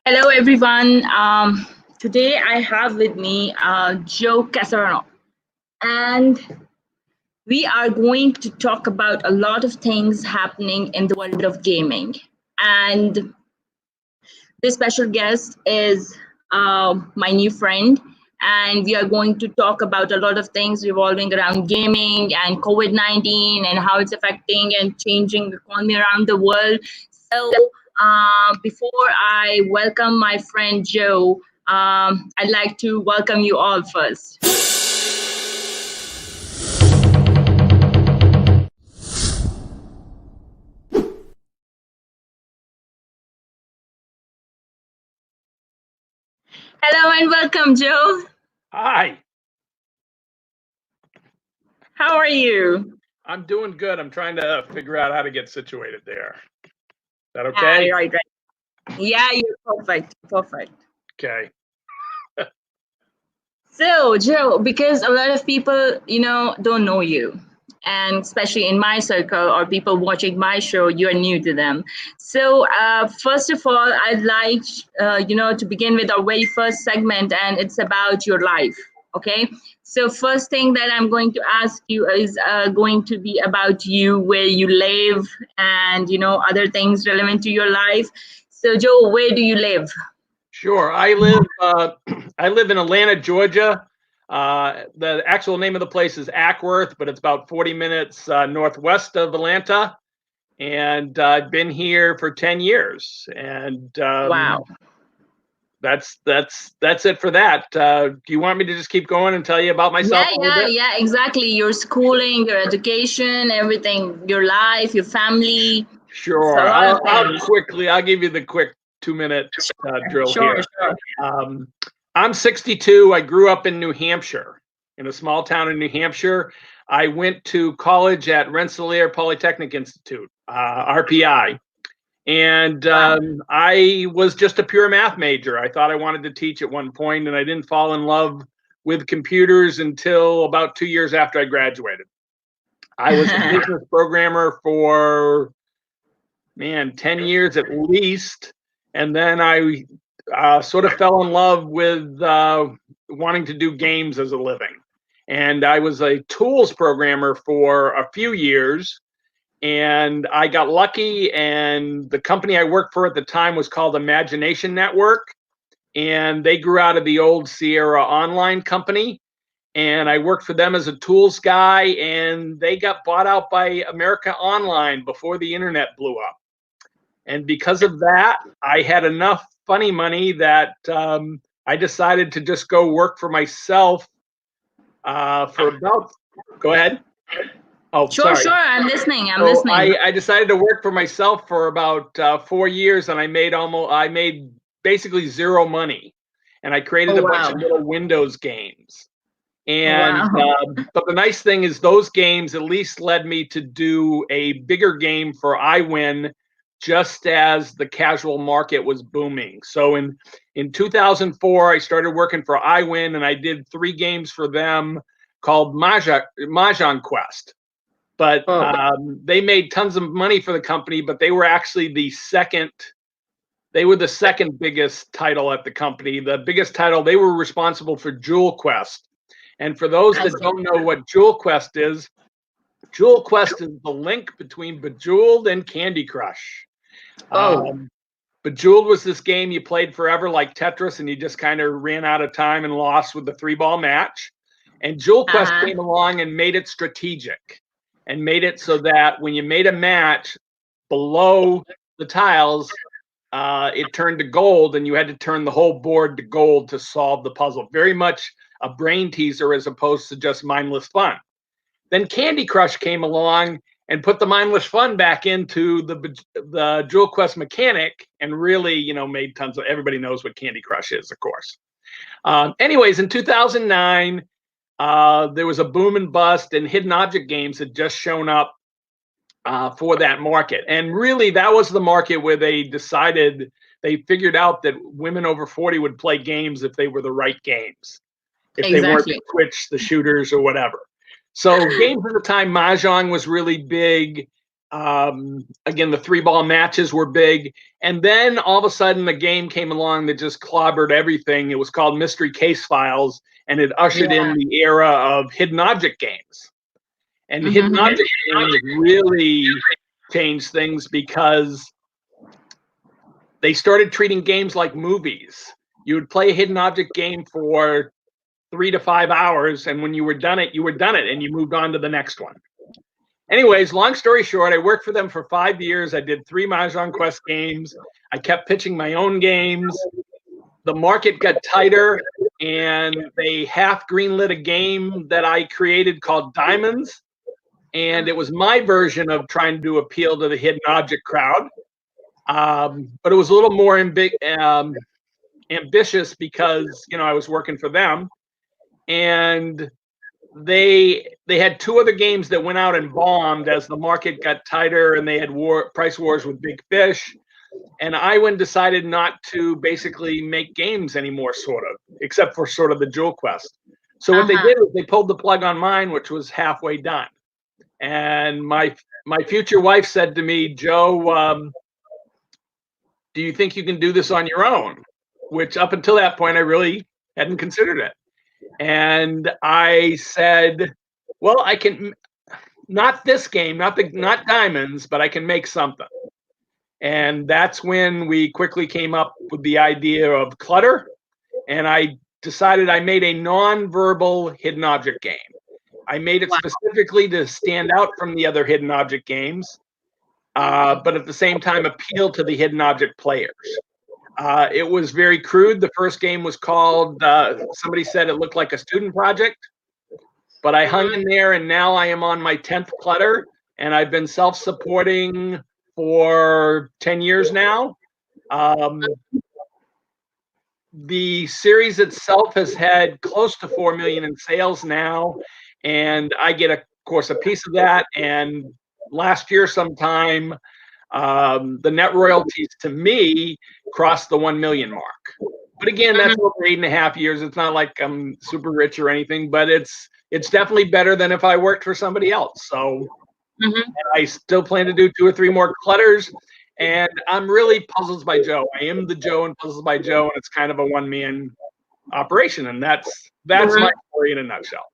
Hello, everyone. Today I have with me Joe Cassavaugh, and we are going to talk about a lot of things happening in the world of gaming. And this special guest is my new friend, and we are going to talk about a lot of things revolving around gaming and COVID 19 and how it's affecting and changing the economy around the world. Before I welcome my friend Joe, I'd like to welcome you all first. Hello and welcome, Joe. Hi, How are you? I'm doing good. I'm trying to figure out how to get situated there. Is that okay? Right. Yeah, you're perfect. Perfect. Okay. So, Joe, because a lot of people, don't know you, and especially in my circle or people watching my show, you're new to them. So, first of all, I'd like, to begin with our very first segment, and it's about your life. Okay. So, first thing that I'm going to ask you is going to be about you, where you live, and other things relevant to your life. So, Joe, where do you live? Sure. I live I live in Atlanta, Georgia. The actual name of the place is Ackworth, but it's about 40 minutes northwest of Atlanta. And I've been here for 10 years. And Wow. that's it for that. Do you want me to just keep going and tell you about myself a little bit? Yeah, exactly. Your schooling, your education, everything, your life, your family. It's a Sure. lot of I'll give you the quick 2-minute drill Sure, here. sure. Um, I'm 62. I grew up in New Hampshire, in a small town in New Hampshire. I went to college at Rensselaer Polytechnic Institute, RPI. And I was just a pure math major. I thought I wanted to teach at one point, and I didn't fall in love with computers until about 2 years after I graduated. I was a business programmer for 10 years at least. And then I sort of fell in love with wanting to do games as a living. And I was a tools programmer for a few years. And I got lucky. And the company I worked for at the time was called Imagination Network. And they grew out of the old Sierra Online company. And I worked for them as a tools guy. And they got bought out by America Online before the internet blew up. And because of that, I had enough funny money that I decided to just go work for myself for about. Go ahead. Oh, Sure, sorry. sure. I'm listening. So I decided to work for myself for about 4 years, and I made basically zero money, and I created a bunch of little Windows games. And but the nice thing is those games at least led me to do a bigger game for iWin just as the casual market was booming. So in 2004, I started working for iWin, and I did 3 games for them called Mahjong Quest. But they made tons of money for the company, but they were actually the second biggest title at the company. The biggest title, they were responsible for Jewel Quest. And for those that don't know what Jewel Quest is the link between Bejeweled and Candy Crush. Bejeweled was this game you played forever like Tetris, and you just kind of ran out of time and lost with the 3-ball match. And Jewel Quest came along and made it strategic and made it so that when you made a match below the tiles, it turned to gold, and you had to turn the whole board to gold to solve the puzzle. Very much a brain teaser as opposed to just mindless fun. Then Candy Crush came along and put the mindless fun back into the Jewel Quest mechanic, and really, made tons of. Everybody knows what Candy Crush is, of course. Anyways, in 2009, there was a boom and bust, and hidden object games had just shown up for that market. And really, that was the market where they figured out that women over 40 would play games if they were the right games, if they weren't the Twitch, the shooters, or whatever. So games at the time, Mahjong was really big. Again, the 3-ball matches were big. And then all of a sudden, a game came along that just clobbered everything. It was called Mystery Case Files, and it ushered in the era of hidden object games. And hidden object games really changed things because they started treating games like movies. You would play a hidden object game for 3 to 5 hours, and when you were done it, and you moved on to the next one. Anyways, long story short, I worked for them for 5 years. I did 3 Mahjong Quest games. I kept pitching my own games. The market got tighter, and they half greenlit a game that I created called Diamonds. And it was my version of trying to appeal to the hidden object crowd. But it was a little more ambitious because, I was working for them. And they had 2 other games that went out and bombed as the market got tighter, and they had price wars with big fish. And I decided not to basically make games anymore, sort of, except for sort of the Jewel Quest. So what they did was they pulled the plug on mine, which was halfway done. And my future wife said to me, Joe, do you think you can do this on your own? Which up until that point, I really hadn't considered it. And I said, well, I can, not this game, not Diamonds, but I can make something. And that's when we quickly came up with the idea of Clutter. And I decided I made a non-verbal hidden object game. I made it specifically to stand out from the other hidden object games, but at the same time appeal to the hidden object players. It was very crude. The first game was called, somebody said it looked like a student project, but I hung in there, and now I am on my 10th Clutter, and I've been self-supporting for 10 years now. The series itself has had close to 4 million in sales now, and I get, of course, a piece of that. And last year sometime, the net royalties to me crossed the 1 million mark. But again, that's over 8.5 years. It's not like I'm super rich or anything, but it's definitely better than if I worked for somebody else. So I still plan to do 2 or 3 more Clutters. And I'm really Puzzles by Joe. I am the Joe in Puzzles by Joe, and it's kind of a one-man operation. And that's my story in a nutshell.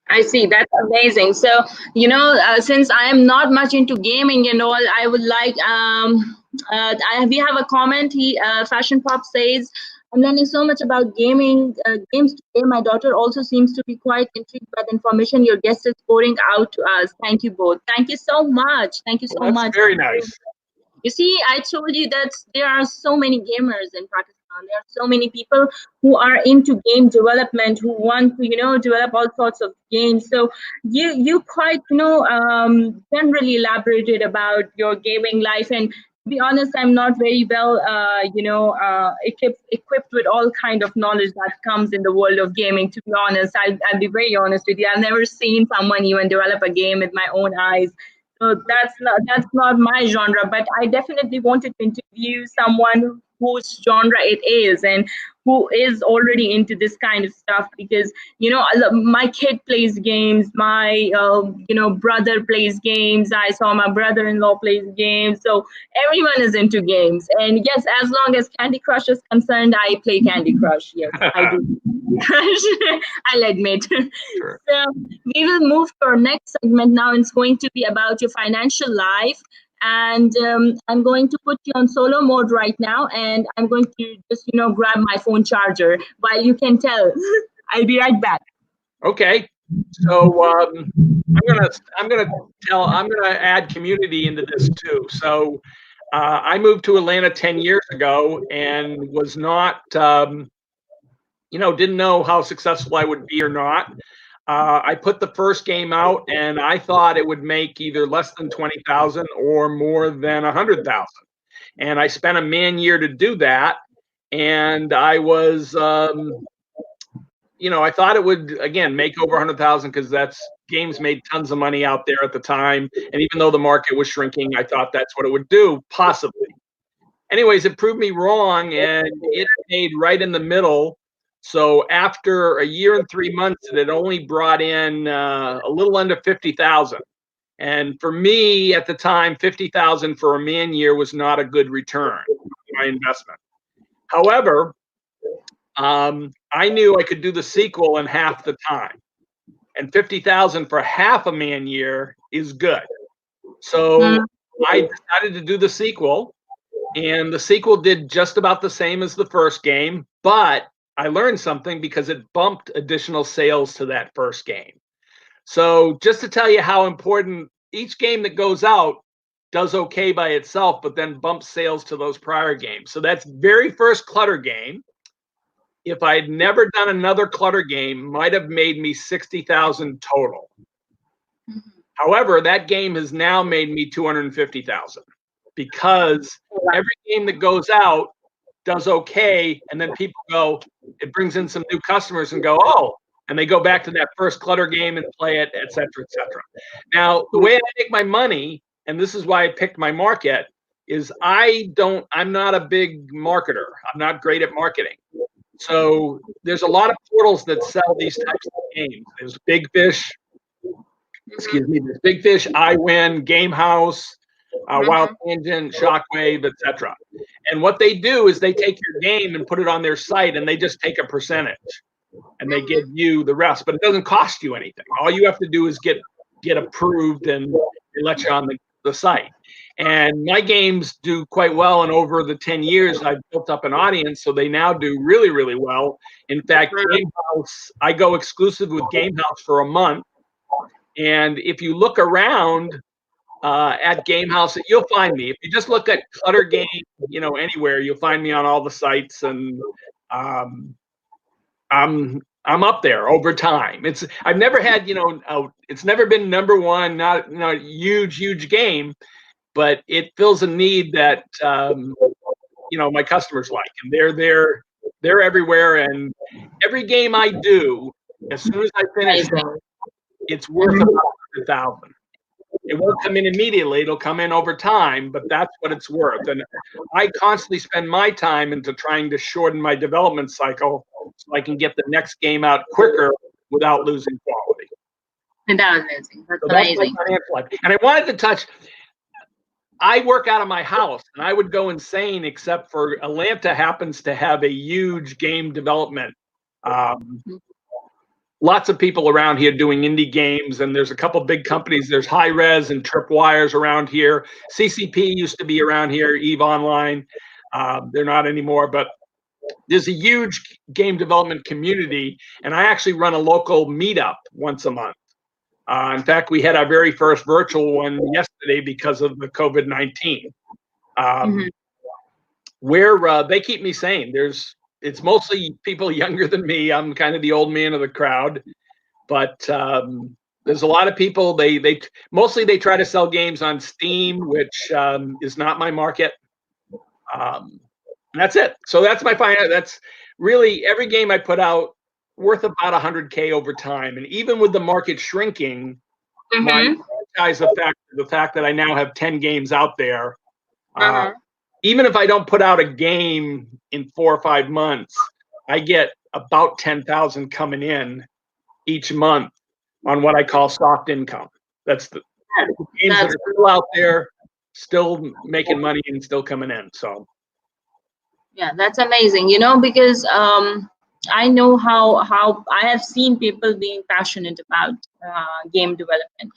I see. That's amazing. So, since I am not much into gaming and all, I would like, we have a comment. Fashion Pop says, I'm learning so much about games today. My daughter also seems to be quite intrigued by the information your guest is pouring out to us. Thank you both. Thank you so much. Thank you so much. That's very nice. You see, I told you that there are so many gamers in Pakistan. There are so many people who are into game development, who want to, develop all sorts of games. So you quite, generally elaborated about your gaming life. And to be honest, I'm not very well, equipped with all kind of knowledge that comes in the world of gaming. To be honest, I'll be very honest with you. I've never seen someone even develop a game with my own eyes. So that's not my genre, but I definitely wanted to interview someone whose genre it is and who is already into this kind of stuff, because my kid plays games, my brother plays games, I saw my brother-in-law plays games, so everyone is into games. And yes, as long as Candy Crush is concerned, I play Candy Crush. Yes, I do. I'll admit. Sure. So we will move to our next segment now. It's going to be about your financial life. And I'm going to put you on solo mode right now, and I'm going to just, grab my phone charger while you can tell. I'll be right back. Okay. So I'm gonna add community into this too. So I moved to Atlanta 10 years ago and was not, didn't know how successful I would be or not. I put the first game out, and I thought it would make either less than 20,000 or more than 100,000. And I spent a man year to do that. And I was, I thought it would, again, make over 100,000 because games made tons of money out there at the time. And even though the market was shrinking, I thought that's what it would do, possibly. Anyways, it proved me wrong, and it stayed right in the middle. So after a year and 3 months, it had only brought in a little under 50,000. And for me at the time, 50,000 for a man year was not a good return on my investment. However, I knew I could do the sequel in half the time, and 50,000 for half a man year is good. So I decided to do the sequel, and the sequel did just about the same as the first game, but I learned something because it bumped additional sales to that first game. So just to tell you how important each game that goes out does okay by itself, but then bumps sales to those prior games. So that's very first Clutter game. If I'd never done another Clutter game, might have made me 60,000 total. However, that game has now made me 250,000 because every game that goes out does okay, and then people go, it brings in some new customers and go, oh, and they go back to that first Clutter game and play it, et cetera, et cetera. Now, the way I make my money, and this is why I picked my market, is I'm not a big marketer. I'm not great at marketing. So there's a lot of portals that sell these types of games. There's Big Fish, there's Big Fish, iWin, Game House, Wild Tangent, Shockwave, etc. And what they do is they take your game and put it on their site, and they just take a percentage, and they give you the rest. But it doesn't cost you anything. All you have to do is get approved, and they let you on the site. And my games do quite well, and over the 10 years, I've built up an audience, so they now do really, really well. In fact, Game House, I go exclusive with Game House for a month. And if you look around at Game House, you'll find me. If you just look at Clutter Game, anywhere, you'll find me on all the sites, and I'm up there over time. I've never had, it's never been number one, not a huge game, but it fills a need that my customers like, and they're everywhere. And every game I do, as soon as I finish, it's worth about 100,000. It won't come in immediately. It'll come in over time, but that's what it's worth. And I constantly spend my time into trying to shorten my development cycle so I can get the next game out quicker without losing quality. That was amazing. That's amazing. And I wanted to touch, I work out of my house, and I would go insane except for Atlanta happens to have a huge game development. Lots of people around here doing indie games, and there's a couple big companies. There's High Res and Tripwires around here. CCP used to be around here, EVE Online. They're not anymore, but there's a huge game development community, and I actually run a local meetup once a month. In fact, we had our very first virtual one yesterday because of the COVID-19, where they keep me sane. It's mostly people younger than me. I'm kind of the old man of the crowd, but there's a lot of people. They mostly try to sell games on Steam, which is not my market. That's it. So that's my final. That's really every game I put out worth about 100K over time. And even with the market shrinking, my franchise effect, the fact that I now have 10 games out there, even if I don't put out a game in 4 or 5 months, I get about 10,000 coming in each month on what I call soft income. That's the games that are still out there, still making money and still coming in. So yeah, that's amazing. Because I know how I have seen people being passionate about game development.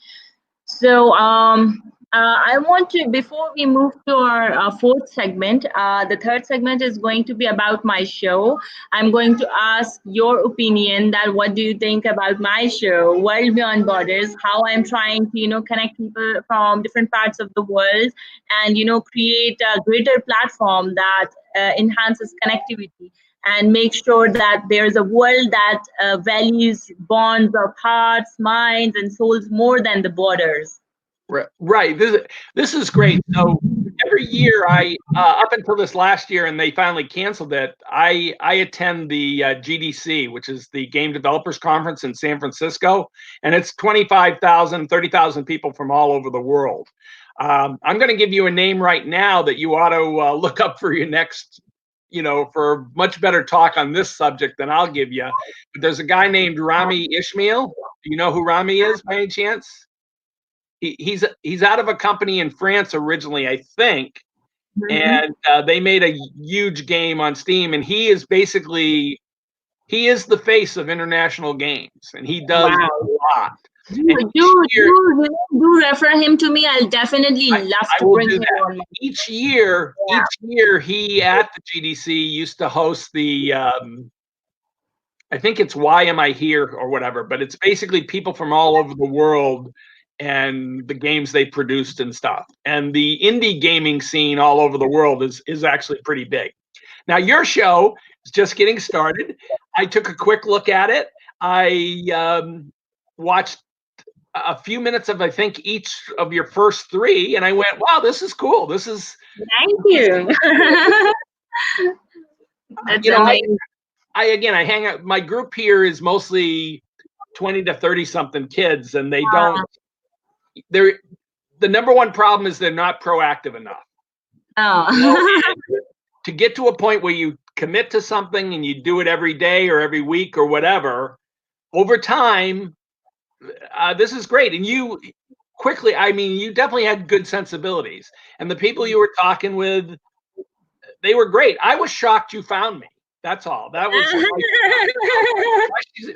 So I want to, before we move to our fourth segment, the third segment is going to be about my show. I'm going to ask your opinion that what do you think about my show, World Beyond Borders, how I'm trying to, connect people from different parts of the world and, create a greater platform that enhances connectivity and make sure that there's a world that values bonds of hearts, minds, and souls more than the borders. Right. This is great. So every year up until this last year, and they finally canceled it, I attend the GDC, which is the Game Developers Conference in San Francisco, and it's 25,000, 30,000 people from all over the world. I'm going to give you a name right now that you ought to look up for your next, for much better talk on this subject than I'll give you. But there's a guy named Rami Ismail. Do you know who Rami is by any chance? he's out of a company in France originally, I think, and they made a huge game on Steam, and he is basically the face of international games, and he does a lot. Do refer him to me. I'll definitely love to bring him on. Each year he at the GDC used to host the I think it's Why Am I Here or whatever, but it's basically people from all over the world and the games they produced and stuff. And the indie gaming scene all over the world is actually pretty big. Now your show is just getting started. I took a quick look at it. I watched a few minutes of, I think, each of your first three, and I went, wow, this is cool. This is... Thank you. That's amazing. I hang out. My group here is mostly 20 to 30 something kids, and they don't. The number one problem is they're not proactive enough. Oh. To get to a point where you commit to something and you do it every day or every week or whatever, over time, this is great. And you quickly, I mean, you definitely had good sensibilities, and the people you were talking with, they were great. I was shocked you found me. That's all. That was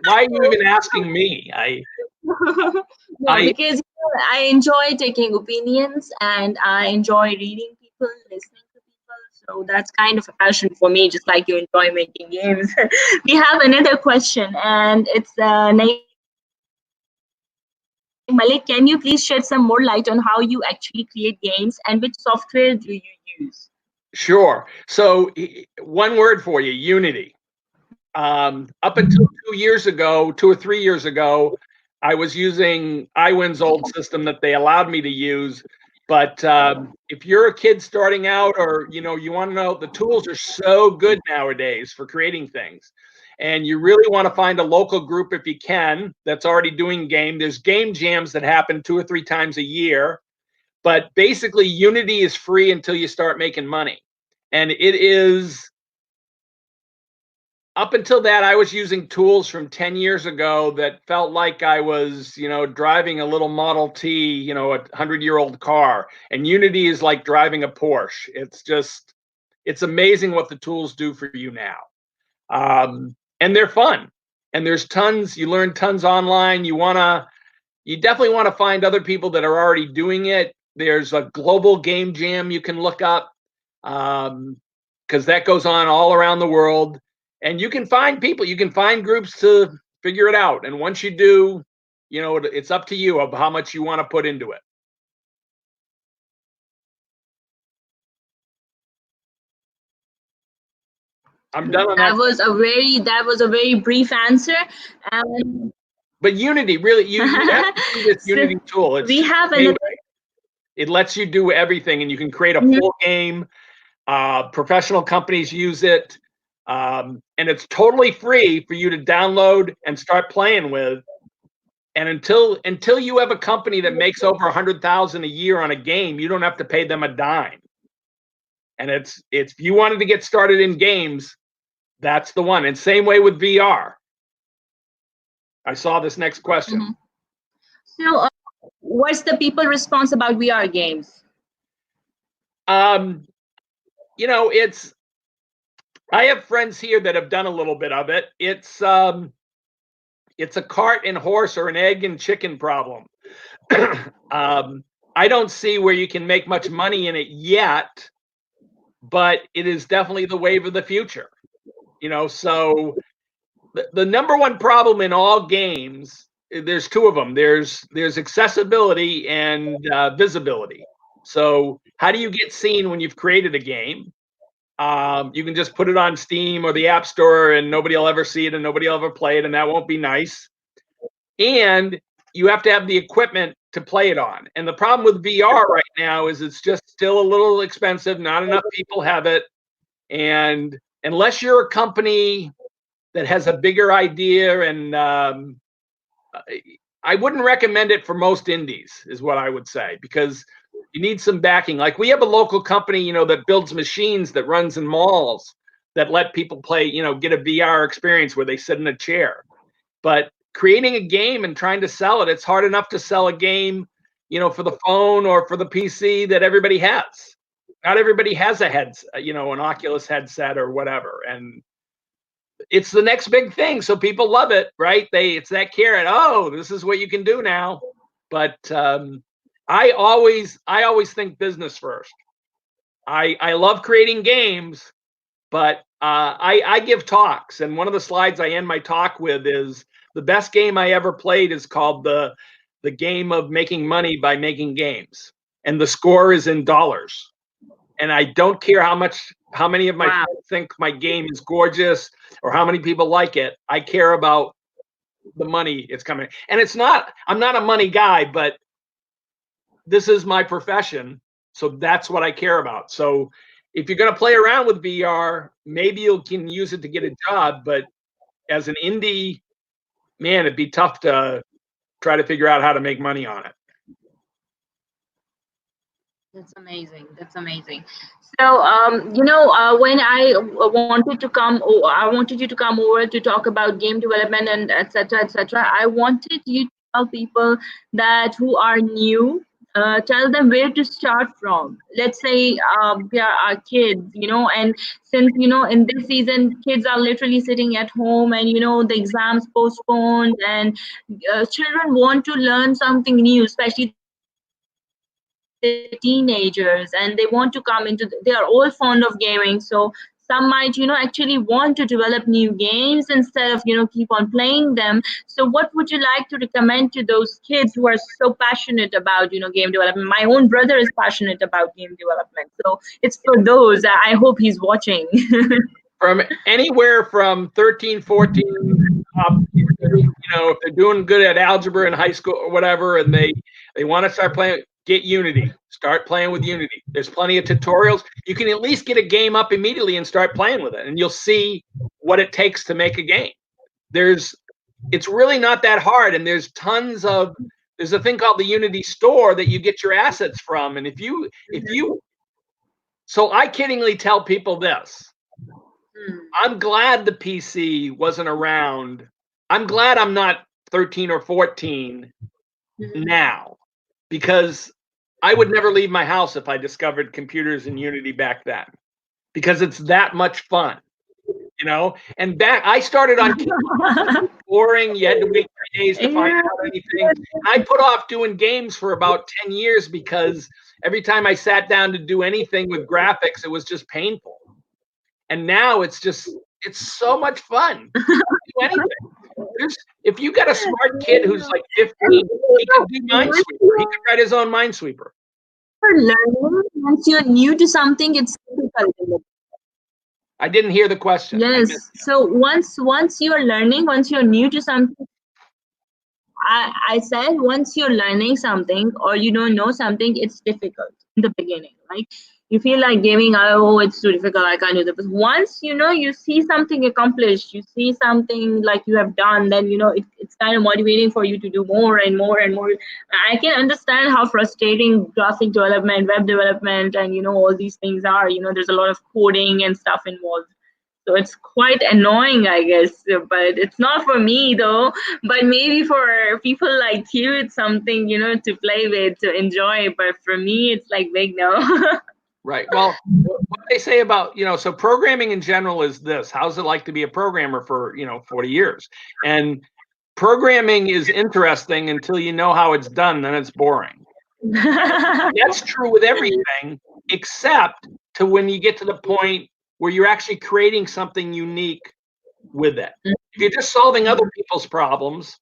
why are you even asking me? Because I enjoy taking opinions, and I enjoy reading people, listening to people. So that's kind of a passion for me, just like you enjoy making games. We have another question, and it's Malik, can you please shed some more light on how you actually create games and which software do you use? Sure. So one word for you, Unity. Up until 2 or 3 years ago, I was using iWin's old system that they allowed me to use. But if you're a kid starting out, or you want to know, the tools are so good nowadays for creating things. And you really want to find a local group if you can that's already doing game. There's game jams that happen 2 or 3 times a year. But basically, Unity is free until you start making money. And it is, up until that, I was using tools from 10 years ago that felt like I was, driving a little Model T, a 100-year-old car. And Unity is like driving a Porsche. It's amazing what the tools do for you now. And they're fun. And there's tons, you learn tons online. You definitely want to find other people that are already doing it. There's a global game jam you can look up, because that goes on all around the world. And you can find people, you can find groups to figure it out. And once you do, it's up to you of how much you want to put into it. I'm done on that. That was a very brief answer. But Unity, really, you have to do this Unity tool. It lets you do everything, and you can create a full game. Professional companies use it, and it's totally free for you to download and start playing with. And until you have a company that makes over $100,000 a year on a game, you don't have to pay them a dime. And it's if you wanted to get started in games, that's the one. And same way with VR. I saw this next question. So, what's the people response about VR games? I have friends here that have done a little bit of it. It's a cart and horse or an egg and chicken problem. I don't see where you can make much money in it yet, but it is definitely the wave of the future. So the number one problem in all games, there's two of them. There's accessibility and visibility. So how do you get seen when you've created a game? You can just put it on Steam or the App Store, and nobody will ever see it, and nobody will ever play it, and that won't be nice. And you have to have the equipment to play it on. And the problem with VR right now is it's just still a little expensive. Not enough people have it. And unless you're a company that has a bigger idea, and I wouldn't recommend it for most indies, is what I would say, because you need some backing. Like we have a local company, that builds machines that runs in malls that let people play, get a VR experience where they sit in a chair. But creating a game and trying to sell it, it's hard enough to sell a game you know, for the phone or for the PC that everybody has. Not everybody has a you know, an Oculus headset or whatever. And it's the next big thing. So people love it, right? It's that carrot. Oh, this is what you can do now. But I always think business first. I love creating games, but I give talks, and one of the slides I end my talk with is the best game I ever played is called the game of making money by making games, and the score is in dollars. And I don't care how many of my friends think my game is gorgeous or how many people like it. I care about the money it's coming. And I'm not a money guy, but this is my profession. So that's what I care about. So if you're going to play around with VR, maybe you can use it to get a job. But as an indie, man, it'd be tough to try to figure out how to make money on it. That's amazing. That's amazing. So, when I wanted to come, I wanted you to come over to talk about game development and etc. etc. I wanted you to tell people that who are new, tell them where to start from. Let's say there are kids, and since in this season kids are literally sitting at home, and the exams postponed, and children want to learn something new, especially the teenagers, and they want to come into they are all fond of gaming. So some might actually want to develop new games instead of keep on playing them. So what would you like to recommend to those kids who are so passionate about game development? My own brother is passionate about game development, so it's for those. I hope he's watching. From anywhere from 13, 14 up, if they're doing good at algebra in high school or whatever, and they want to start playing, get Unity. Start playing with Unity. There's plenty of tutorials. You can at least get a game up immediately and start playing with it, and you'll see what it takes to make a game. It's really not that hard, and there's a thing called the Unity store that you get your assets from, and so I kiddingly tell people this. I'm glad the PC wasn't around. I'm glad I'm not 13 or 14 now, because I would never leave my house if I discovered computers in Unity back then, because it's that much fun, And back, I started on boring. You had to wait 3 days to find out anything. I put off doing games for about 10 years because every time I sat down to do anything with graphics, it was just painful. And now it's so much fun. You can do anything. If you got a smart kid who's like 15, he can do Minesweeper. He can write his own Minesweeper. Learning, once you're new to something, it's difficult. I didn't hear the question. Yes. So once you're learning, once you're new to something, I said once you're learning something or you don't know something, it's difficult in the beginning. Like you feel like gaming, oh, it's too difficult, I can't do that. But once you see something accomplished, you see something like you have done, then it's kind of motivating for you to do more and more and more. I can understand how frustrating graphic development, web development, and all these things are. There's a lot of coding and stuff involved. So it's quite annoying, I guess, but it's not for me though. But maybe for people like you, it's something, to play with, to enjoy. But for me, it's like big no. Right. Well, what they say about, so programming in general is this: how's it like to be a programmer for, 40 years? And programming is interesting until you know how it's done, then it's boring. That's true with everything, except to when you get to the point where you're actually creating something unique with it. If you're just solving other people's problems,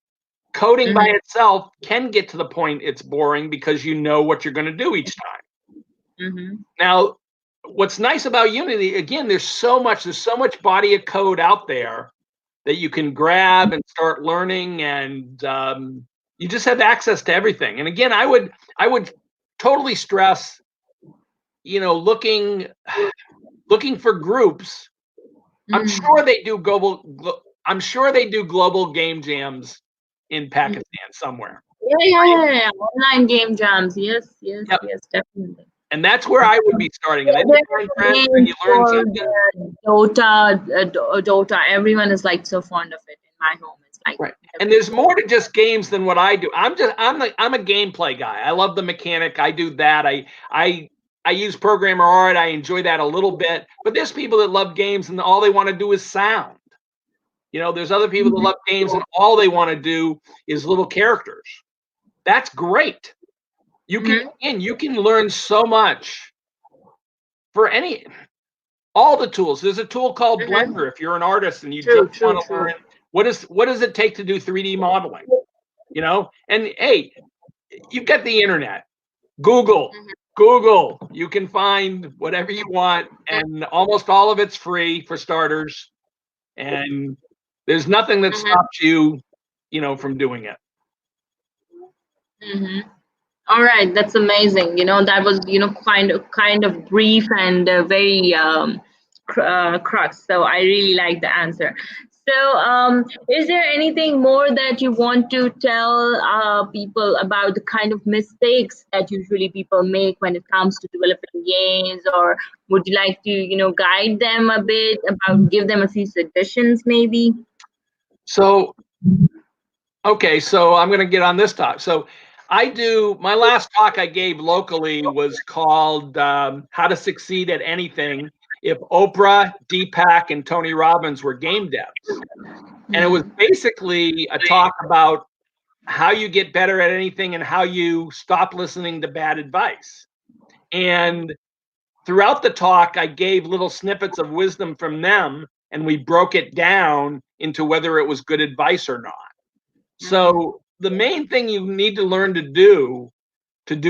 coding by itself can get to the point it's boring because you know what you're going to do each time. Now, what's nice about Unity, again, there's so much body of code out there that you can grab and start learning, and you just have access to everything. And again, I would totally stress, looking for groups. I'm sure they do global game jams in Pakistan somewhere. Yeah. Online game jams. Yes, definitely. And that's where I would be starting. And then you find friends and you learn something. Dota. Everyone is like so fond of it in my home. It's like right. And there's more to just games than what I do. I'm a gameplay guy. I love the mechanic. I do that. I use programmer art. I enjoy that a little bit. But there's people that love games and all they want to do is sound. You know, there's other people that love games and all they want to do is little characters. That's great. You can learn so much for all the tools. There's a tool called Blender if you're an artist and you just want to learn what does it take to do 3D modeling, you know? And hey, you've got the internet, Google, you can find whatever you want and almost all of it's free for starters. And there's nothing that stops you, you know, from doing it. All right, that's amazing. You know, that was, you know, kind of brief and very crux. So I really like the answer. So is there anything more that you want to tell people about the kind of mistakes that usually people make when it comes to developing games, or would you like to, you know, guide them a bit about, give them a few suggestions maybe? So, okay, so I'm going to get on this talk. So my last talk I gave locally was called How to Succeed at Anything If Oprah, Deepak, and Tony Robbins Were Game Devs. And it was basically a talk about how you get better at anything and how you stop listening to bad advice. And throughout the talk, I gave little snippets of wisdom from them, and we broke it down into whether it was good advice or not. So the main thing you need to learn to do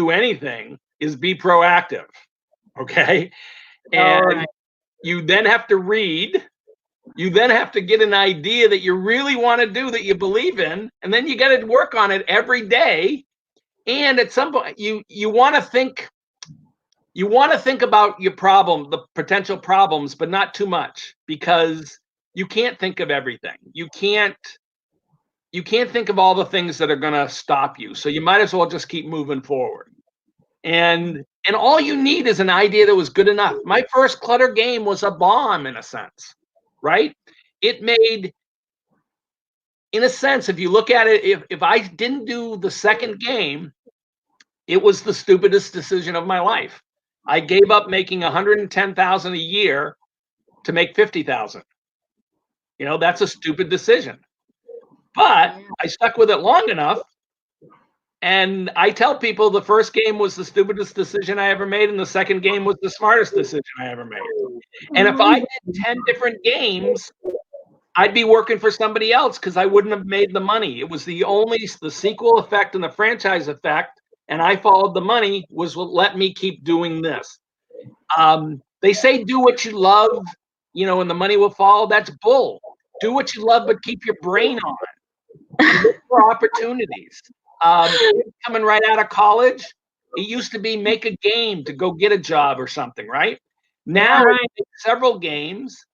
anything is be proactive, okay? And you then have to read. You then have to get an idea that you really want to do, that you believe in, and then you got to work on it every day. And at some point, you want to think. You want to think about your problem, the potential problems, but not too much, because you can't think of everything. You can't think of all the things that are going to stop you. So you might as well just keep moving forward. And all you need is an idea that was good enough. My first Clutter game was a bomb in a sense, right? It made, in a sense, if you look at it, if I didn't do the second game, it was the stupidest decision of my life. I gave up making $110,000 a year to make $50,000. You know, that's a stupid decision. But I stuck with it long enough. And I tell people the first game was the stupidest decision I ever made, and the second game was the smartest decision I ever made. And if I did 10 different games, I'd be working for somebody else because I wouldn't have made the money. It was the sequel effect and the franchise effect, and I followed the money, was what let me keep doing this. They say do what you love, you know, and the money will follow. That's bull. Do what you love, but keep your brain on. And look for opportunities. Coming right out of college, it used to be make a game to go get a job or something, right? Now you make several games,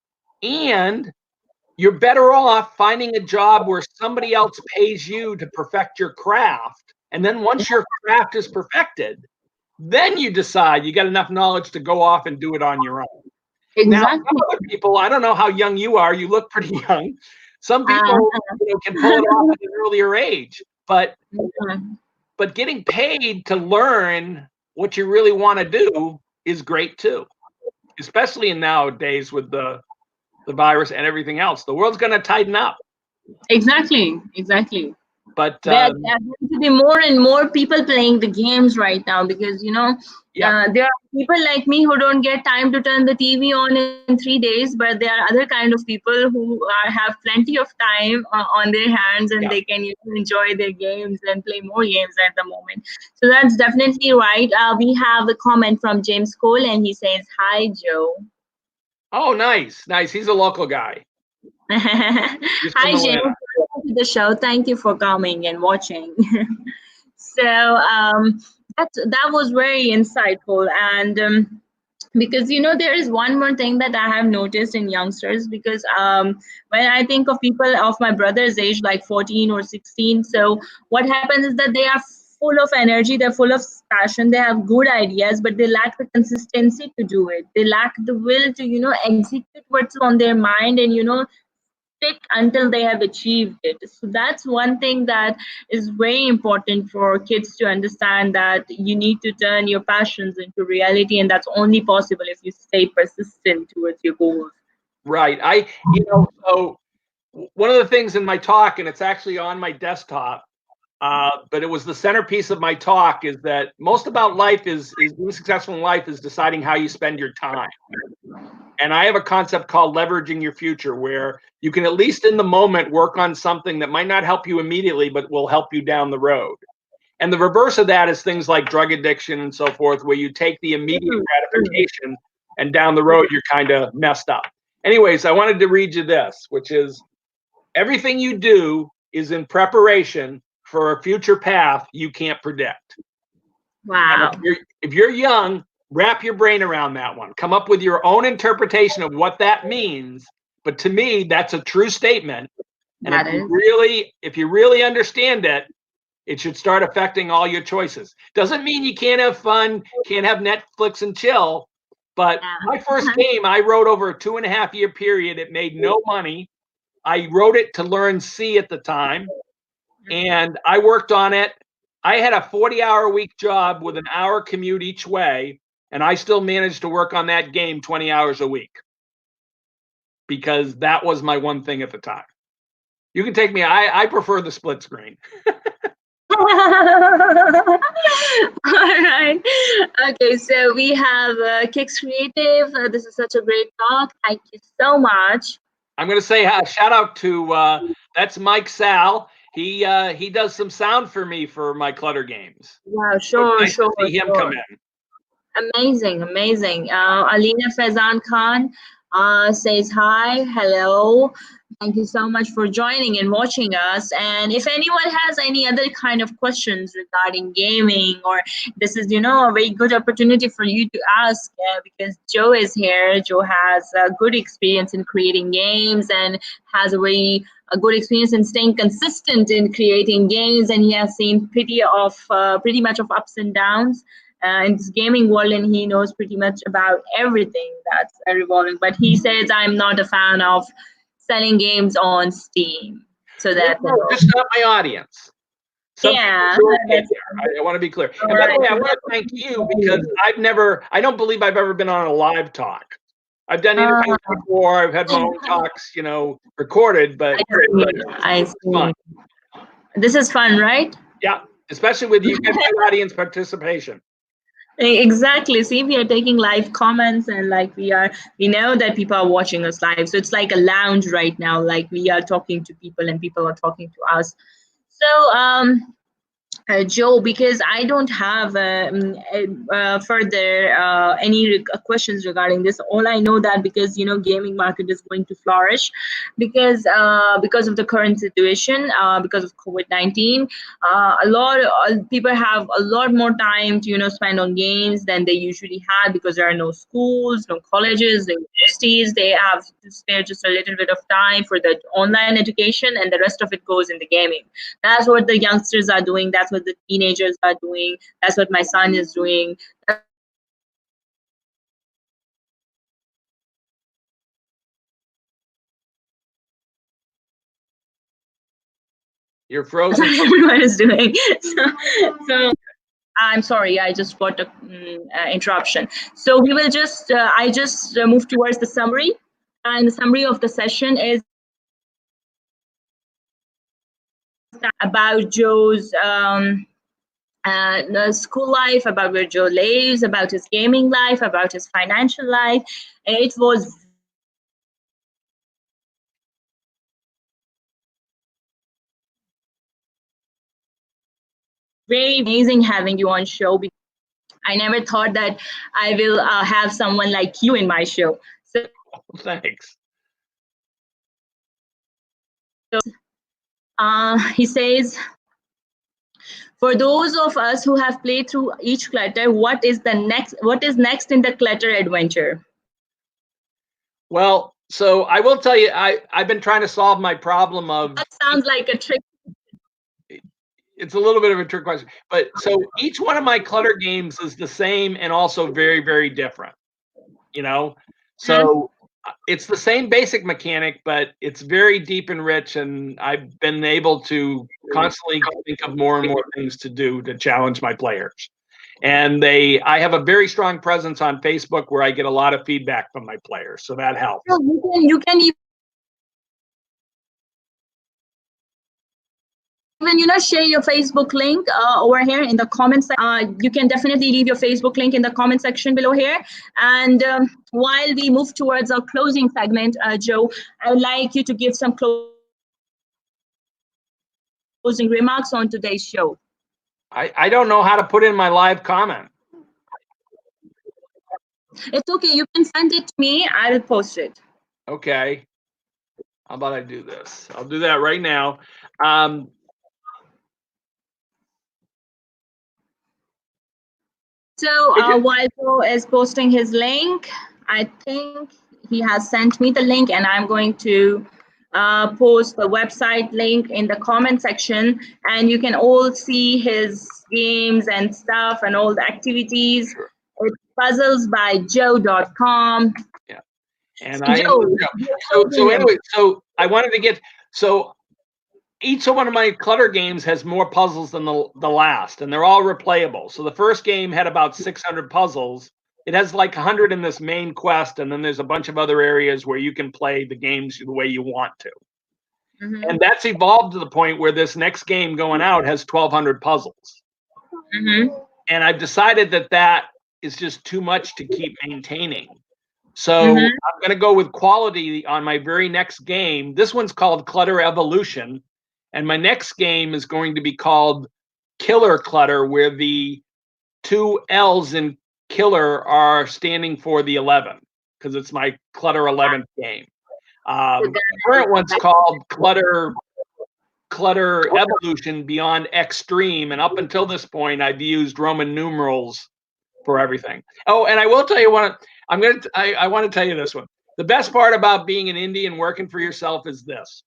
and you're better off finding a job where somebody else pays you to perfect your craft. And then once your craft is perfected, then you decide you got enough knowledge to go off and do it on your own. Exactly. Now, other people, I don't know how young you are. You look pretty young. Some people can pull it off at an earlier age, but getting paid to learn what you really want to do is great too, especially in nowadays with the virus and everything else. The world's going to tighten up. Exactly. But there are going to be more and more people playing the games right now because, you know, there are people like me who don't get time to turn the TV on in 3 days, but there are other kind of people who have plenty of time on their hands, and they can enjoy their games and play more games at the moment. So that's definitely right. We have a comment from James Cole, and he says, "Hi, Joe." Oh, nice. He's a local guy. Hi, James. Welcome to the show. Thank you for coming and watching. So that was very insightful, and because, you know, there is one more thing that I have noticed in youngsters, because when I think of people of my brother's age, like 14 or 16, so what happens is that they are full of energy, they're full of passion, they have good ideas, but they lack the consistency to do it. They lack the will to, you know, execute what's on their mind and, you know, stick until they have achieved it. So that's one thing that is very important for kids to understand, that you need to turn your passions into reality, and that's only possible if you stay persistent towards your goals. Right. So one of the things in my talk, and it's actually on my desktop, but it was the centerpiece of my talk, is that most about life is being successful in life is deciding how you spend your time. And I have a concept called leveraging your future, where you can at least in the moment work on something that might not help you immediately, but will help you down the road. And the reverse of that is things like drug addiction and so forth, where you take the immediate gratification and down the road, you're kind of messed up. Anyways, I wanted to read you this, which is, everything you do is in preparation for a future path you can't predict. Wow. If you're young, wrap your brain around that one. Come up with your own interpretation of what that means. But to me, that's a true statement. And if you really understand it, it should start affecting all your choices. Doesn't mean you can't have fun, can't have Netflix and chill. But my first game, I wrote over a 2.5-year period. It made no money. I wrote it to learn C at the time, and I worked on it. I had a 40-hour-a-week job with an hour commute each way, and I still managed to work on that game 20 hours a week because that was my one thing at the time. You can take me. I prefer the split screen. All right. Okay, so we have Kicks Creative. This is such a great talk. Thank you so much. I'm going to say a shout out to that's Mike Sal. He does some sound for me for my Clutter games. Wow, sure, nice sure. To see him come in. Amazing, amazing. Alina Faizan Khan says hi, hello. Thank you so much for joining and watching us. And if anyone has any other kind of questions regarding gaming, or this is, a very good opportunity for you to ask, because Joe is here. Joe has a good experience in creating games and has a good experience in staying consistent in creating games, and he has seen pretty much of ups and downs in this gaming world, and he knows pretty much about everything that's revolving. But he says, I'm not a fan of selling games on Steam. So that just not my audience. Yeah, I want to be clear. And by the way, I want to thank you, because I don't believe I've ever been on a live talk. I've done interviews before. I've had my own talks, recorded, but I see. Fun. This is fun, right? Yeah, especially with you get good audience participation. Exactly. See, we are taking live comments, and we know that people are watching us live. So it's like a lounge right now. Like we are talking to people and people are talking to us. So, Joe, because I don't have further any questions regarding this. All I know that because gaming market is going to flourish because of the current situation, because of COVID-19. A lot of people have a lot more time to spend on games than they usually had, because there are no schools, no colleges, no universities. They have to spare just a little bit of time for the online education, and the rest of it goes in the gaming. That's what the youngsters are doing. That's what the teenagers are doing. That's what my son is doing. You're frozen. Everyone is doing. So I'm sorry, I just got an interruption. So we will just, I just move towards the summary. And the summary of the session is about Joe's the school life, about where Joe lives, about his gaming life, about his financial life. And it was very amazing having you on show. Because I never thought that I will have someone like you in my show. So thanks. He says, for those of us who have played through each clutter, what is next in the clutter adventure? Well, so I will tell you, I've been trying to solve my problem of. That sounds like a trick. It's a little bit of a trick question, but so each one of my clutter games is the same and also very, very different. So it's the same basic mechanic, but it's very deep and rich, and I've been able to constantly think of more and more things to do to challenge my players. And I have a very strong presence on Facebook where I get a lot of feedback from my players, so that helps. So you can even share your Facebook link over here in the comments. You can definitely leave your Facebook link in the comment section below here. And while we move towards our closing segment, Joe, I would like you to give some closing remarks on today's show. I don't know how to put in my live comment. It's okay. You can send it to me. I will post it. Okay. How about I do this? I'll do that right now. So while Joe is posting his link, I think he has sent me the link, and I'm going to post the website link in the comment section, and you can all see his games and stuff and all the activities. It's puzzlesbyjoe.com. Yeah. And so anyway, so I wanted to get, so each one of my Clutter games has more puzzles than the last, and they're all replayable. So the first game had about 600 puzzles. It has like 100 in this main quest, and then there's a bunch of other areas where you can play the games the way you want to. Mm-hmm. And that's evolved to the point where this next game going out has 1,200 puzzles. Mm-hmm. And I've decided that is just too much to keep maintaining. So Mm-hmm. I'm going to go with quality on my very next game. This one's called Clutter Evolution. And my next game is going to be called Killer Clutter, where the 2 L's in killer are standing for the 11, because it's my Clutter 11th game. The current one's called Clutter Evolution Beyond Xtreme, and up until this point, I've used Roman numerals for everything. Oh, and I will tell you one. I want to tell you this one. The best part about being an indie and working for yourself is this.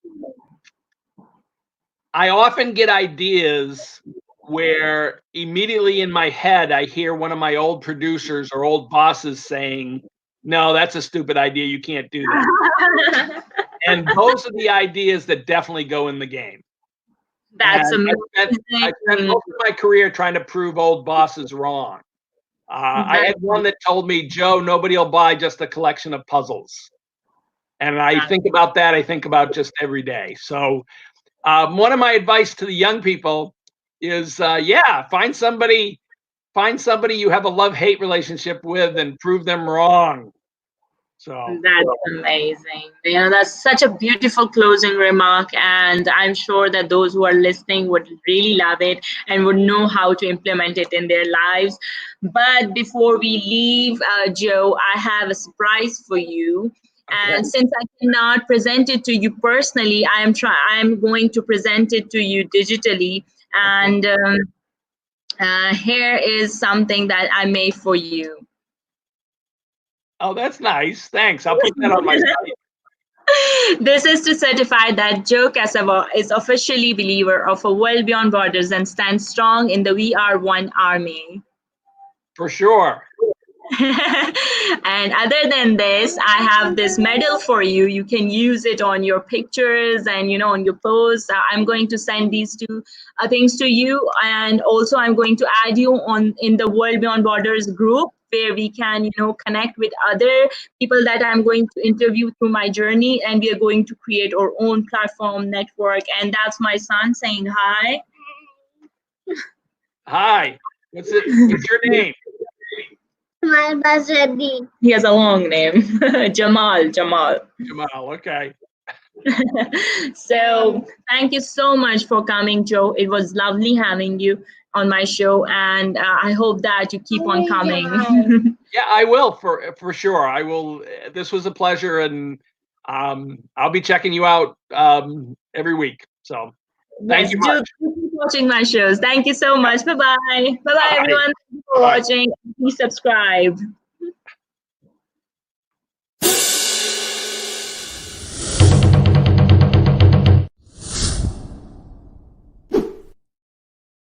I often get ideas where immediately in my head, I hear one of my old producers or old bosses saying, "No, that's a stupid idea. You can't do that." And those are the ideas that definitely go in the game. That's amazing. I spent most of my career trying to prove old bosses wrong. I had one that told me, "Joe, nobody will buy just a collection of puzzles." And I think about that. I think about just every day. So one of my advice to the young people is, find somebody you have a love-hate relationship with and prove them wrong. So that's amazing. That's such a beautiful closing remark, and I'm sure that those who are listening would really love it and would know how to implement it in their lives. But before we leave, Joe, I have a surprise for you. And since I cannot present it to you personally, I'm going to present it to you digitally. And here is something that I made for you. Oh, that's nice. Thanks. I'll put that on my site. This is to certify that Joe Cassavaugh is officially believer of a world beyond borders and stands strong in the We Are One army. For sure. And other than this, I have this medal for you. You can use it on your pictures and on your posts. I'm going to send these two things to you, and also I'm going to add you in the World Beyond Borders group, where we can connect with other people that I'm going to interview through my journey, and we are going to create our own platform network. And that's my son saying hi. Hi. What's your name? He has a long name. Jamal. Jamal, okay. So thank you so much for coming, Joe. It was lovely having you on my show, and I hope that you keep on coming. Yeah, I will for sure. I will. This was a pleasure, and I'll be checking you out every week. So thank you much. Keep watching my shows. Thank you so much. Bye-bye. Bye-bye, everyone. Thank you for watching. Please subscribe.